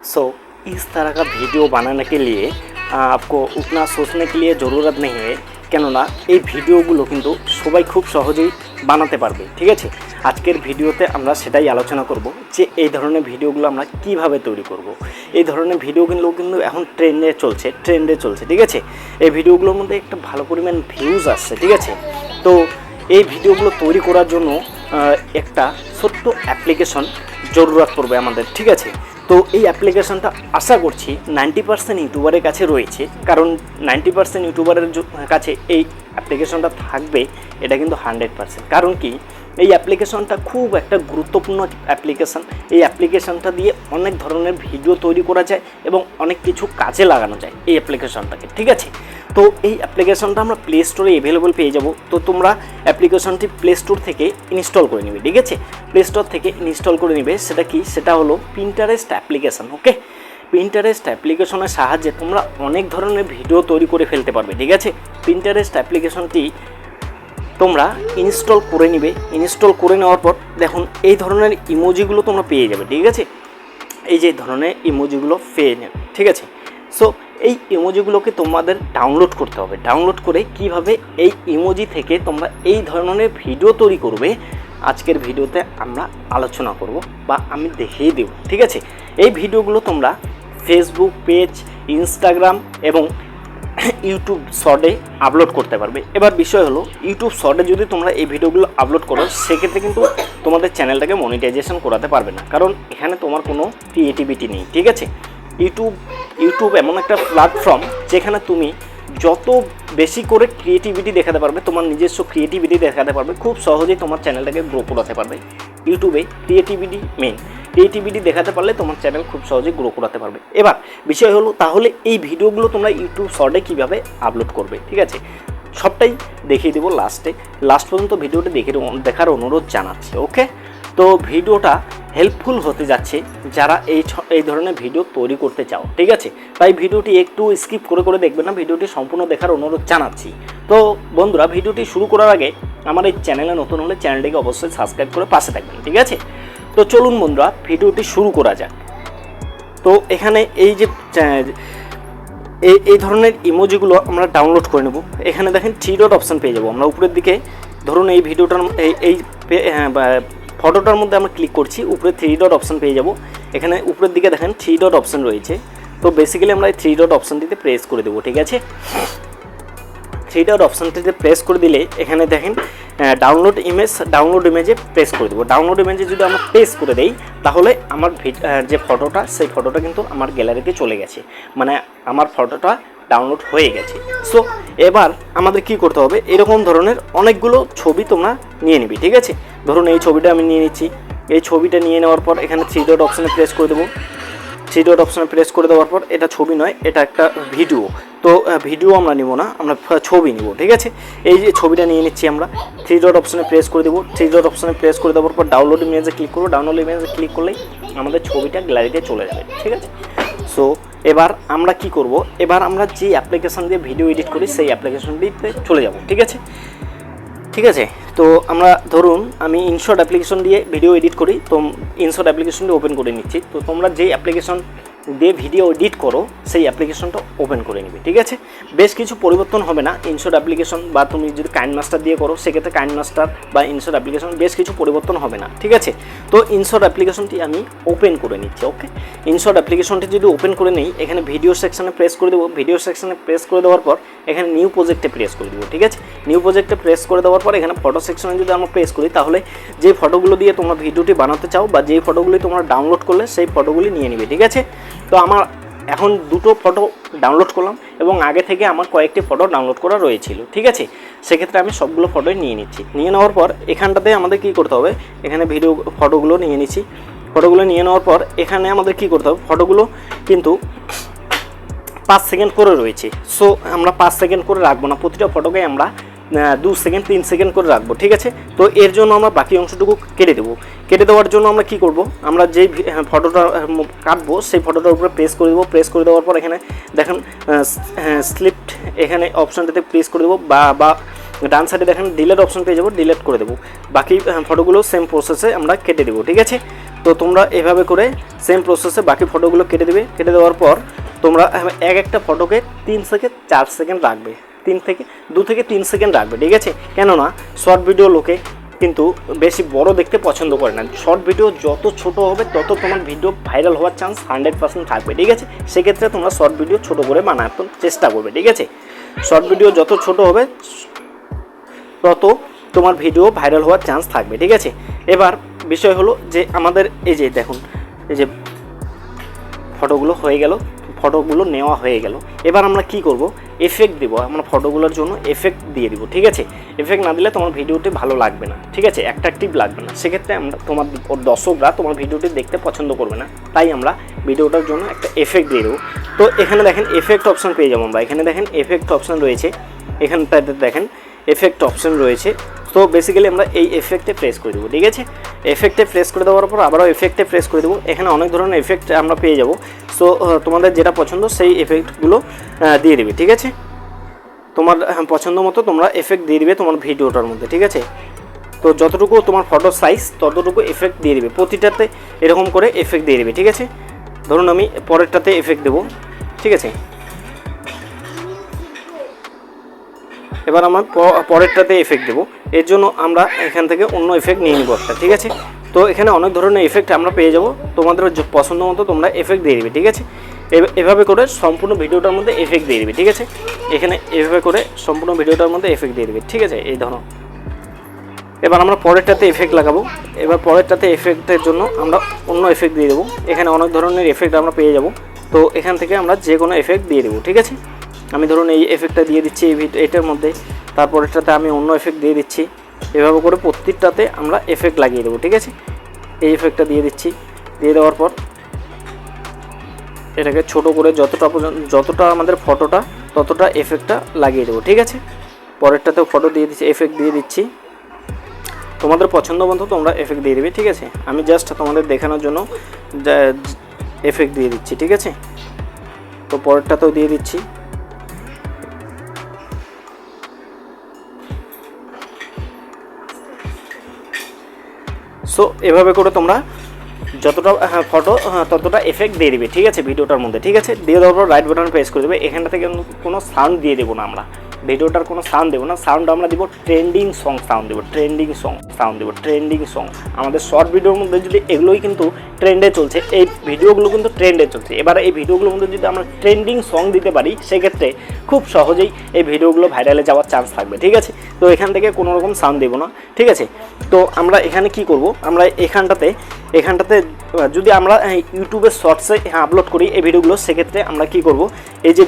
सो इस तरह का वीडियो बनाने के लिए आपको उतना सोचने के लिए ज़रूरत नहीं है কেননা এই ভিডিওগুলো কিন্তু সবাই খুব সহজেই বানাতে পারবে। ঠিক আছে, আজকের ভিডিওতে আমরা সেটাই আলোচনা করব যে এই ধরনের ভিডিওগুলো আমরা কিভাবে তৈরি করব। এই ধরনের ভিডিওগুলো কিন্তু এখন ট্রেন্ডে চলছে। ঠিক আছে, এই ভিডিওগুলোর মধ্যে একটা ভালো পরিমাণ ভিউজ আসছে। ঠিক আছে, তো এই ভিডিওগুলো তৈরি করার জন্য একটা ছোট্ট অ্যাপ্লিকেশন জরুরত পড়বে আমাদের। ঠিক আছে, তো এই অ্যাপ্লিকেশনটা আশা করছি 90% ইউটিউবারের কাছে রয়েছে, কারণ 90% ইউটিউবারের কাছে এই অ্যাপ্লিকেশনটা থাকবে এটা কিন্তু 100%। কারণ কি, এই অ্যাপ্লিকেশনটা খুব একটা গুরুত্বপূর্ণ অ্যাপ্লিকেশন। এই অ্যাপ্লিকেশনটা দিয়ে অনেক ধরনের ভিডিও তৈরি করা যায় এবং অনেক কিছু কাজে লাগানো যায় এই অ্যাপ্লিকেশনটাকে। ঠিক আছে, তো এই অ্যাপ্লিকেশনটা আমরা প্লে স্টোরে অ্যাভেলেবল পেয়ে যাব। তো তোমরা অ্যাপ্লিকেশনটি প্লে স্টোর থেকে ইনস্টল করে নেবে। ঠিক আছে, প্লে স্টোর থেকে ইনস্টল করে নেবে। সেটা হলো পিন্টারেস্ট অ্যাপ্লিকেশন। ওকে, পিন্টারেস্ট অ্যাপ্লিকেশনের সাহায্যে তোমরা অনেক ধরনের ভিডিও তৈরি করে ফেলতে পারবে। ঠিক আছে, পিন্টারেস্ট অ্যাপ্লিকেশনটি তোমরা ইনস্টল করে নিবে। ইনস্টল করে নেওয়ার পর দেখুন এই ধরনের ইমোজিগুলো তোমরা পেয়ে যাবে। ঠিক আছে, এই যে ধরনের ইমোজিগুলো পেয়ে নেবে। ঠিক আছে, সো এই ইমোজিগুলোকে তোমাদের ডাউনলোড করতে হবে। ডাউনলোড করে কিভাবে এই ইমোজি থেকে তোমরা এই ধরনের ভিডিও তৈরি করবে আজকের ভিডিওতে আমরা আলোচনা করব বা আমি দেখিয়ে দেব। ঠিক আছে, এই ভিডিওগুলো তোমরা ফেসবুক পেজ, ইনস্টাগ্রাম এবং ইউটিউব শর্টে আপলোড করতে পারবে। এবার বিষয় হলো, ইউটিউব শর্টে যদি তোমরা এই ভিডিওগুলো আপলোড করো সেক্ষেত্রে কিন্তু তোমাদের চ্যানেলটাকে মনিটাইজেশন করাতে পারবে না, কারণ এখানে তোমার কোনো ক্রিয়েটিভিটি নেই। ঠিক আছে, ইউটিউব এমন একটা প্ল্যাটফর্ম যেখানে তুমি যত বেশি করে ক্রিয়েটিভিটি দেখাতে পারবে, তোমার নিজস্ব ক্রিয়েটিভিটি দেখাতে পারবে, খুব সহজেই তোমার চ্যানেলটাকে গ্রো করাতে পারবে। ইউটিউবে ক্রিয়েটিভিটি দেখাতে পারলে তোমার চ্যানেল খুব সহজেই গ্রো করাতে পারবে। এবার বিষয় হলো, তাহলে এই ভিডিওগুলো তোমরা ইউটিউব শর্টে কীভাবে আপলোড করবে। ঠিক আছে, সবটাই দেখিয়ে দেবো লাস্ট পর্যন্ত ভিডিওটা দেখার অনুরোধ জানাচ্ছি। ওকে, তো ভিডিওটা হেল্পফুল হতে যাচ্ছে যারা এই ধরনের ভিডিও তৈরি করতে চাও। ঠিক আছে, তাই ভিডিওটি একটু স্কিপ করে দেখবে না, ভিডিওটি সম্পূর্ণ দেখার অনুরোধ জানাচ্ছি। তো বন্ধুরা, ভিডিওটি শুরু করার আগে আমার এই চ্যানেলে নতুন হলে চ্যানেলটিকে অবশ্যই সাবস্ক্রাইব করে পাশে থাকবেন। ঠিক আছে, তো চলুন বন্ধুরা ভিডিওটি শুরু করা যাক। তো এখানে এই যে এই ধরনের ইমোজিগুলো আমরা ডাউনলোড করে নেব। এখানে দেখেন 3 ডট অপশান পেয়ে যাবো আমরা উপরের দিকে। ধরুন এই ভিডিওটার এই ফটোটার মধ্যে আমরা ক্লিক করছি, উপরে 3 ডট অপশান পেয়ে যাব। এখানে উপরের দিকে দেখেন 3 ডট অপশান রয়েছে। তো বেসিক্যালি আমরা এই 3 ডট অপশানটিতে প্রেস করে দেবো। ঠিক আছে, 3 ডট অপশানটিতে প্রেস করে দিলে এখানে দেখেন ডাউনলোড ইমেজে প্রেস করে দেবো। ডাউনলোড ইমেজে যদি আমরা প্রেস করে দেই তাহলে আমার যে ফটোটা, সেই ফটোটা কিন্তু আমার গ্যালারিতে চলে গেছে, মানে আমার ফটোটা ডাউনলোড হয়ে গেছে। সো এবার আমাদের কি করতে হবে, এরকম ধরনের অনেকগুলো ছবি তোমরা নিয়ে নিবি। ঠিক আছে, ধরুন এই ছবিটা আমি নিয়ে নিচ্ছি। এই ছবিটা নিয়ে নেওয়ার পর এখানে 3 ডট অপশানে প্রেস করে দেবো। 3 ডট অপশানে প্রেস করে দেওয়ার পর এটা ছবি নয়, এটা একটা ভিডিও। তো ভিডিও আমরা নিব না, আমরা ছবি নিব। ঠিক আছে, এই যে ছবিটা নিয়ে নিচ্ছি আমরা। 3 ডট অপশানে প্রেস করে দেবো। 3 ডট অপশানে প্রেস করে দেওয়ার পর ডাউনলোড ইমেজে ক্লিক করবো। ডাউনলোড ইমেজে ক্লিক করলেই আমাদের ছবিটা গ্যালারিতে চলে যাবে। ঠিক আছে, সো এবার আমরা কি করব, এবার আমরা যে অ্যাপ্লিকেশন দিয়ে ভিডিও এডিট করি সেই অ্যাপ্লিকেশনটিতে চলে যাব। ঠিক আছে, তো আমরা ধরুন আমি ইনশট অ্যাপ্লিকেশন দিয়ে ভিডিও এডিট করি। তো ইনশট অ্যাপ্লিকেশনটি ওপেন করে নিচ্ছি। তো তোমরা যে অ্যাপ্লিকেশন দিয়ে ভিডিও এডিট করো সেই অ্যাপ্লিকেশনটা ওপেন করে নিবে। ঠিক আছে, বেশ কিছু পরিবর্তন হবে না। ইনশট অ্যাপ্লিকেশন বা তুমি যদি কাইনমাস্টার দিয়ে করো সেক্ষেত্রে কাইনমাস্টার বা ইনশট অ্যাপ্লিকেশন বেশ কিছু পরিবর্তন হবে না। ঠিক আছে, তো ইনশট অ্যাপ্লিকেশনটি আমি ওপেন করে নিচ্ছি। ওকে, ইনশট অ্যাপ্লিকেশনটি যদি ওপেন করে নিই, এখানে ভিডিও সেকশানে প্রেস করে দেবো। ভিডিও সেকশানে প্রেস করে দেওয়ার পর এখানে নিউ প্রজেক্টে প্রেস করে দেবো। ঠিক আছে, নিউ প্রজেক্টে প্রেস করে দেওয়ার পর এখানে ফটো সেকশনে যদি আমরা প্রেস করি তাহলে যে ফটোগুলো দিয়ে তোমরা ভিডিওটি বানাতে চাও বা যেই ফটোগুলি তোমরা ডাউনলোড করলে সেই ফটোগুলি নিয়ে নিবে। ঠিক আছে, তো আমার এখন 2টো ফটো ডাউনলোড করলাম এবং আগে থেকে আমার কয়েকটি ফটো ডাউনলোড করা রয়েছিল। ঠিক আছে, সেক্ষেত্রে আমি সবগুলো ফটোই নিয়ে নিচ্ছি। নিয়ে নেওয়ার পর এখানটাতে আমাদের কি করতে হবে, এখানে ফটোগুলো নিয়ে নিচ্ছি। ফটোগুলো নিয়ে নেওয়ার পর এখানে আমাদের কি করতে হবে, ফটোগুলো কিন্তু 5 সেকেন্ড করে রয়েছে। সো আমরা 5 সেকেন্ড করে রাখবো না, প্রতিটা ফটোকে আমরা 2 সেকেন্ড 3 সেকেন্ড করে রাখবো। ঠিক আছে, তো এর জন্য আমরা বাকি অংশটুকু কেটে দেবো। কেটে দেওয়ার জন্য আমরা কি করব, আমরা যেই ফটোটা কাটবো সেই ফটোটার উপরে প্রেস করে দেবো। প্রেস করে দেওয়ার পর এখানে দেখেন স্লিপড এখানে অপশানটাতে প্রেস করে দেবো বা ডান সাইডে দেখেন ডিলেট অপশন পেয়ে যাবো, ডিলেট করে দেবো। বাকি ফটোগুলো সেম প্রসেসে আমরা কেটে দেবো। ঠিক আছে, তো তোমরা এভাবে করে সেম প্রসেসে বাকি ফটোগুলো কেটে দেবে। কেটে দেওয়ার পর তোমরা একটা ফটোকে 3 সেকেন্ড 4 সেকেন্ড রাখবে, 2 থেকে 3 সেকেন্ড রাখবে, ঠিক আছে। কেননা শর্ট ভিডিও লোকে কিন্তু বেশি বড় দেখতে পছন্দ করে না। শর্ট ভিডিও যত ছোট হবে তত তোমার ভিডিও ভাইরাল হওয়ার চান্স 100% থাকবে, ঠিক আছে। সেক্ষেত্রে তোমরা শর্ট ভিডিও ছোট করে বানানোর চেষ্টা করবে, ঠিক আছে। শর্ট ভিডিও যত ছোট হবে তত তোমার ভিডিও ভাইরাল হওয়ার চান্স থাকবে, ঠিক আছে। এবার বিষয় হলো যে আমাদের এই যে দেখুন, এই যে ফটোগুলো হয়ে গেল, ফটোগুলো নেওয়া হয়ে গেল। এবার আমরা কি করব, এফেক্ট দেবো। আমরা ফটোগুলোর জন্য এফেক্ট দিয়ে দিব, ঠিক আছে। এফেক্ট না দিলে তোমার ভিডিওটি ভালো লাগবে না, ঠিক আছে, অ্যাট্রাকটিভ লাগবে না। সেক্ষেত্রে আমরা তোমার দর্শকরা তোমার ভিডিওটি দেখতে পছন্দ করবে না, তাই আমরা ভিডিওটার জন্য একটা এফেক্ট দিয়ে দেবো। তো এখানে দেখেন এফেক্ট অপশান পেয়ে যাবো আমরা। এখানে দেখেন এফেক্ট অপশান রয়েছে, এখানটাতে দেখেন এফেক্ট অপশান রয়েছে। তো বেসিক্যালি আমরা এই এফেক্টে প্রেস করে দেবো, ঠিক আছে। এফেক্টে প্রেস করে দেওয়ার পর আবারও এফেক্টে প্রেস করে দেবো। এখানে অনেক ধরনের এফেক্ট আমরা পেয়ে যাব। সো তোমাদের যেটা পছন্দ সেই এফেক্টগুলো দিয়ে দেবে, ঠিক আছে। তোমার পছন্দ মতো তোমরা এফেক্ট দিয়ে দিবে তোমার ভিডিওটার মধ্যে, ঠিক আছে। তো যতটুকু তোমার ফটো সাইজ ততটুকু এফেক্ট দিয়ে দিবে, প্রতিটাতে এরকম করে এফেক্ট দিয়ে দিবে, ঠিক আছে। ধরুন আমি পরেরটাতে এফেক্ট দেবো, ঠিক আছে। এবার আমার পরেরটাতে এফেক্ট দেবো। এর জন্য আমরা এখান থেকে অন্য এফেক্ট নিয়ে নিব একটা, ঠিক আছে। তো এখানে অনেক ধরনের এফেক্ট আমরা পেয়ে যাব, তোমাদের পছন্দ মতো তোমরা এফেক্ট দিয়ে দিবে, ঠিক আছে। এভাবে করে সম্পূর্ণ ভিডিওটার মধ্যে এফেক্ট দিয়ে দিবে, ঠিক আছে। এখানে এভাবে করে সম্পূর্ণ ভিডিওটার মধ্যে এফেক্ট দিয়ে দিবে, ঠিক আছে। এই ধরো এবার আমরা পরেরটাতে এফেক্ট লাগাবো। এবার পরেরটাতে এফেক্টের জন্য আমরা অন্য এফেক্ট দিয়ে দেবো। এখানে অনেক ধরনের এফেক্ট আমরা পেয়ে যাব। তো এখান থেকে আমরা যে কোনো এফেক্ট দিয়ে দেবো, ঠিক আছে। আমি ধরুন এই এফেক্টটা দিয়ে দিচ্ছি এটার মধ্যে, তারপরেরটাতে আমি অন্য এফেক্ট দিয়ে দিচ্ছি। এভাবে করে প্রত্যেকটাতে আমরা এফেক্ট লাগিয়ে দেবো, ঠিক আছে। এই এফেক্টটা দিয়ে দিচ্ছি। দিয়ে দেওয়ার পর এটাকে ছোট করে যতটা আমাদের ফটোটা ততটা এফেক্টটা লাগিয়ে দেবো, ঠিক আছে। পরেরটাতেও ফটো দিয়ে দিচ্ছি, এফেক্ট দিয়ে দিচ্ছি। তোমাদের পছন্দ মতো তোমরা এফেক্ট দিয়ে দেবে, ঠিক আছে। আমি জাস্ট তোমাদের দেখানোর জন্য এফেক্ট দিয়ে দিচ্ছি, ঠিক আছে। তো পরেরটাতেও দিয়ে দিচ্ছি। সো এভাবে করে তোমরা যতটা ফটো ততটা এফেক্ট দিয়ে দিবে, ঠিক আছে, ভিডিওটার মধ্যে, ঠিক আছে। দিয়ে দেওয়ার পর রাইট বাটন প্রেস করে দেবে। এখানটা থেকে কোনো সাউন্ড দিয়ে দেবো না আমরা, ভিডিওটার কোনো সাউন্ড দেবো না। সাউন্ড আমরা দিব ট্রেন্ডিং সং সাউন্ড দেবো, ট্রেন্ডিং সং সাউন্ড দেবো, ট্রেন্ডিং সং। আমাদের শর্ট ভিডিওর মধ্যে যদি এগুলোই কিন্তু ট্রেন্ডে চলছে, এই ভিডিওগুলো কিন্তু ট্রেন্ডে চলছে। এবার এই ভিডিওগুলোর মধ্যে যদি আমরা ট্রেন্ডিং সং দিতে পারি, সেক্ষেত্রে খুব সহজেই এই ভিডিওগুলো ভাইরালে যাওয়ার চান্স থাকবে, ঠিক আছে। তো এখান থেকে কোনো রকম সাউন্ড দেবো না, ঠিক আছে। তো আমরা এখানে কি করব, আমরা এখানটাতে যদি আমরা ইউটিউবের শর্টসে আপলোড করি এই ভিডিওগুলো, সেক্ষেত্রে আমরা কি করব, এই যে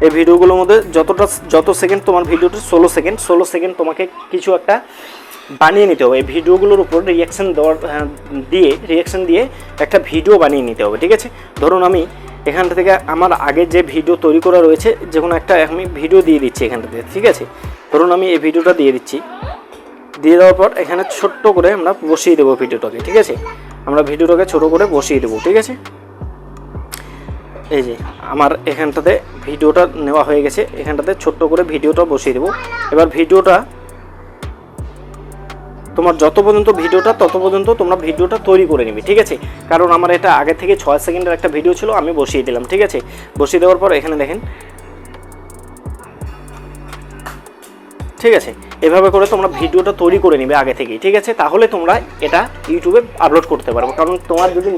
এই ভিডিওগুলোর মধ্যে যত সেকেন্ড তোমার ভিডিওটা 16 সেকেন্ড তোমাকে কিছু একটা বানিয়ে নিতে হবে। এই ভিডিওগুলোর উপর রিয়াকশান দিয়ে একটা ভিডিও বানিয়ে নিতে হবে, ঠিক আছে। ধরুন আমি এখানটা থেকে আমার আগে যে ভিডিও তৈরি করা রয়েছে, যে কোনো একটা আমি ভিডিও দিয়ে দিচ্ছি এখানটা থেকে, ঠিক আছে। ধরুন আমি এই ভিডিওটা দিয়ে দিচ্ছি। দিয়ে দেওয়ার পর এখানে ছোট্ট করে আমরা বসিয়ে দেবো ভিডিওটাকে, ঠিক আছে। আমরা ভিডিওটাকে ছোট করে বসিয়ে দেবো, ঠিক আছে। এই যে আমার এখানটাতে ভিডিওটা নেওয়া হয়ে গেছে, এখানটাতে ছোট্ট করে ভিডিওটা বসিয়ে দেবো। এবার ভিডিওটা তোমার যত পর্যন্ত ভিডিওটা তত পর্যন্ত তোমরা ভিডিওটা তৈরি করে নিবে, ঠিক আছে। কারণ আমার এটা আগে থেকে 6 সেকেন্ডের একটা ভিডিও ছিল, আমি বসিয়ে দিলাম, ঠিক আছে। বসিয়ে দেওয়ার পর এখানে দেখেন, ঠিক আছে। এভাবে করে তোমরা ভিডিওটা তৈরি করে নিবে আগে থেকেই, ঠিক আছে। তাহলে তোমরা এটা ইউটিউবে আপলোড করতে পারবে। কারণ তোমার যদি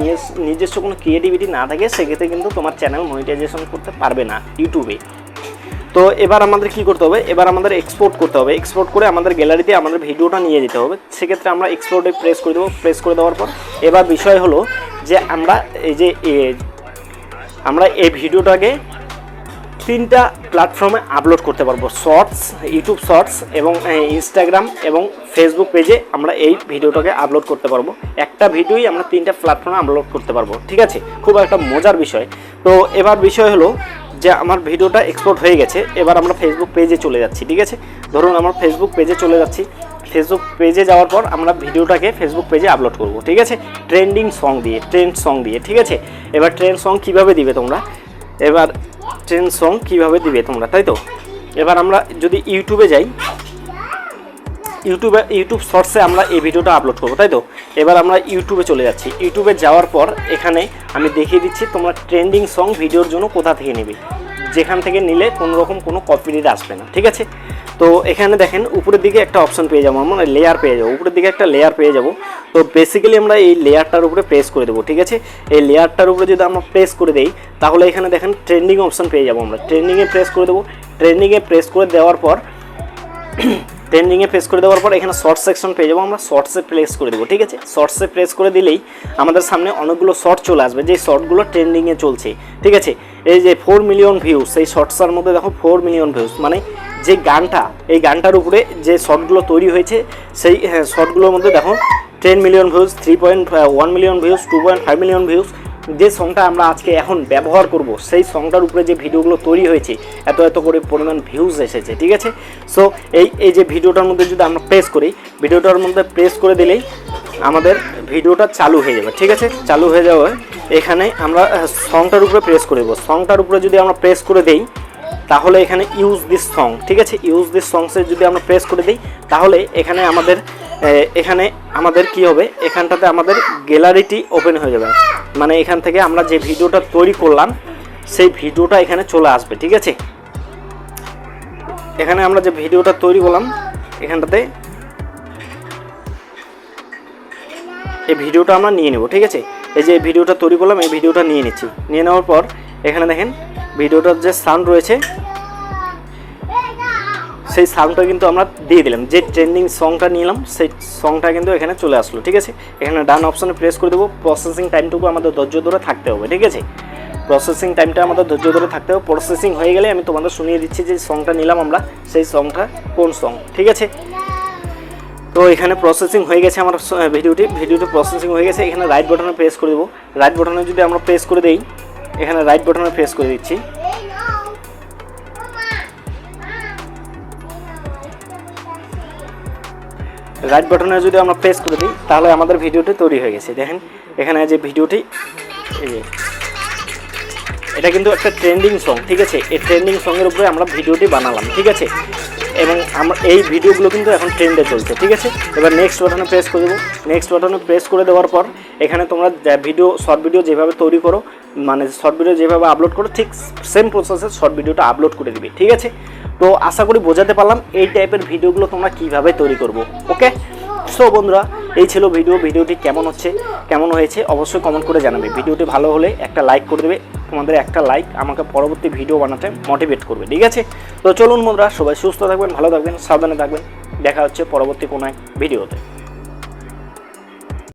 নিজস্ব কোনো ক্রিয়েটিভিটি না থাকে, সেক্ষেত্রে কিন্তু তোমার চ্যানেল মনিটাইজেশন করতে পারবে না ইউটিউবে। তো এবার আমাদের কি করতে হবে, এবার আমাদের এক্সপোর্ট করতে হবে। এক্সপোর্ট করে আমাদের গ্যালারিতে আমাদের ভিডিওটা নিয়ে যেতে হবে। সেক্ষেত্রে আমরা এক্সপোর্টে প্রেস করে দেবো। প্রেস করে দেওয়ার পর এবার বিষয় হলো যে আমরা এই ভিডিওটাকে 3টা প্ল্যাটফর্মে আপলোড করতে পারবো, শর্টস, ইউটিউব শর্টস এবং ইনস্টাগ্রাম এবং ফেসবুক পেজে আমরা এই ভিডিওটাকে আপলোড করতে পারবো। একটা ভিডিওই আমরা 3টা প্ল্যাটফর্মে আপলোড করতে পারবো, ঠিক আছে। খুব একটা মজার বিষয়। তো এবার বিষয় হলো যে আমার ভিডিওটা এক্সপোর্ট হয়ে গেছে। এবার আমরা ফেসবুক পেজে চলে যাচ্ছি, ঠিক আছে। ধরুন আমার ফেসবুক পেজে চলে যাচ্ছি। ফেসবুক পেজে যাওয়ার পর আমরা ভিডিওটাকে ফেসবুক পেজে আপলোড করব, ঠিক আছে, ট্রেন্ড সং দিয়ে, ঠিক আছে। এবার ট্রেন্ড সং কীভাবে দিবে তোমরা, তাই তো। এবার আমরা যদি ইউটিউবে যাই, ইউটিউব শর্টসে আমরা এই ভিডিওটা আপলোড করবো, তাই তো। এবার আমরা ইউটিউবে চলে যাচ্ছি। ইউটিউবে যাওয়ার পর এখানে আমি দেখিয়ে দিচ্ছি তোমরা ট্রেন্ডিং সং ভিডিওর জন্য কোথা থেকে নেবে, যেখান থেকে নিলে কোনো রকম কোনো কপিরাইট আসবে না, ঠিক আছে। তো এখানে দেখেন উপরের দিকে একটা অপশন পেয়ে যাবো, মানে লেয়ার পেয়ে যাবো, উপরের দিকে একটা লেয়ার পেয়ে যাবো। তো বেসিক্যালি আমরা এই লেয়ারটার উপরে প্রেস করে দেবো, ঠিক আছে। এই লেয়ারটার উপরে যদি আমরা প্রেস করে দেই তাহলে এখানে দেখেন ট্রেন্ডিং অপশন পেয়ে যাবো আমরা। ট্রেন্ডিংয়ে প্রেস করে দেবো। ট্রেন্ডিংয়ে প্রেস করে দেওয়ার পর এখানে শর্ট সেকশন পেয়ে যাবো আমরা। শর্টসে প্রেস করে দেবো, ঠিক আছে। শর্টসে প্রেস করে দিলেই আমাদের সামনে অনেকগুলো শর্ট চলে আসবে, যে শর্টগুলো ট্রেন্ডিংয়ে চলছে, ঠিক আছে। এই যে 4 মিলিয়ন ভিউজ, সেই শর্টসের মধ্যে দেখো 4 মিলিয়ন ভিউজ, মানে যে গানটা, এই গানটার উপরে যে শর্টগুলো তৈরি হয়েছে সেই শর্টগুলোর মধ্যে দেখো 10 million views, 3.1 million views, 2.5 million views. যে সংটা আমরা আজকে এখন ব্যবহার করব সেই সংটার উপরে যে ভিডিওগুলো তৈরি হয়েছে এত করে পরিমাণ ভিউজ এসেছে, ঠিক আছে। সো এই যে ভিডিওটার মধ্যে যদি আমরা প্রেস করি, ভিডিওটার মধ্যে প্রেস করে দিলেই আমাদের ভিডিওটা চালু হয়ে যাবে, ঠিক আছে। চালু হয়ে যাবে, এখানে আমরা সংটার উপরে প্রেস করে দেবো। সংটার উপরে যদি আমরা প্রেস করে দেই তাহলে এখানে ইউজ দিস সং, ঠিক আছে। ইউজ দিস সংসে যদি আমরা প্রেস করে দিই তাহলে এখানে আমাদের কি হবে, এখানটাতে আমাদের গ্যালারিটি ওপেন হয়ে যাবে, মানে এখান থেকে আমরা যে ভিডিওটা তৈরি করলাম সেই ভিডিওটা এখানে চলে আসবে, ঠিক আছে। এখানে আমরা যে ভিডিওটা তৈরি করলাম এখানটাতে এই ভিডিওটা আমরা নিয়ে নেব, ঠিক আছে। এই যে ভিডিওটা তৈরি করলাম, এই ভিডিওটা নিয়ে নিচ্ছি। নিয়ে নেওয়ার পর এখানে দেখেন ভিডিওটার যে সাউন্ড রয়েছে সেই সাউন্ডটা কিন্তু আমরা দিয়ে দিলাম। যে ট্রেন্ডিং সংটা নিলাম সেই সংটা কিন্তু এখানে চলে আসলো, ঠিক আছে। এখানে ডান অপশনে প্রেস করে দেবো। প্রসেসিং টাইমটুকু আমাদের ধৈর্য ধরে থাকতে হবে, ঠিক আছে। প্রসেসিং টাইমটা আমাদের ধৈর্য ধরে থাকতে হবে। প্রসেসিং হয়ে গেলে আমি তোমাদের শুনিয়ে দিচ্ছি যে সংটা নিলাম আমরা, সেই সংটা কোন সং, ঠিক আছে। তো এখানে প্রসেসিং হয়ে গেছে আমার ভিডিওটি প্রসেসিং হয়ে গেছে। এখানে রাইট বাটনে প্রেস করে দেবো। রাইট বাটনে যদি আমরা প্রেস করে দিই, এখানে রাইট বাটনে প্রেস করে দিচ্ছি। রাইট বাটনে যদি আমরা প্রেস করে দিই তাহলে আমাদের ভিডিওটি তৈরি হয়ে গেছে। দেখেন এখানে যে ভিডিওটি, এই যে এটা কিন্তু একটা ট্রেন্ডিং সং, ঠিক আছে। এই ট্রেন্ডিং সঙের উপরে আমরা ভিডিওটি বানালাম, ঠিক আছে। এবং আমরা এই ভিডিওগুলো কিন্তু এখন ট্রেন্ডে চলছে, ঠিক আছে। এবার নেক্সট বাটনে প্রেস করে দেবো। নেক্সট বাটনে প্রেস করে দেওয়ার পর এখানে তোমরা শর্ট ভিডিও যেভাবে তৈরি করো, মানে শর্ট ভিডিও যেভাবে আপলোড করো ঠিক সেম প্রসেসে শর্ট ভিডিওটা আপলোড করে দিবে, ঠিক আছে। তো আশা করি বোঝাতে পারলাম এই টাইপের ভিডিওগুলো তোমরা কীভাবে তৈরি করবো, ওকে। সো বন্ধুরা, এই ছিল ভিডিওটি কেমন হয়েছে অবশ্যই কমেন্ট করে জানাবে। ভিডিওটি ভালো হলে একটা লাইক করে দেবে। তোমাদের একটা লাইক আমাকে পরবর্তী ভিডিও বানাতে মোটিভেট করবে, ঠিক আছে। তো চলুন বন্ধুরা, সবাই সুস্থ থাকবেন, ভালো থাকবেন, সাবধানে থাকবেন। দেখা হচ্ছে পরবর্তী কোনো এক ভিডিওতে।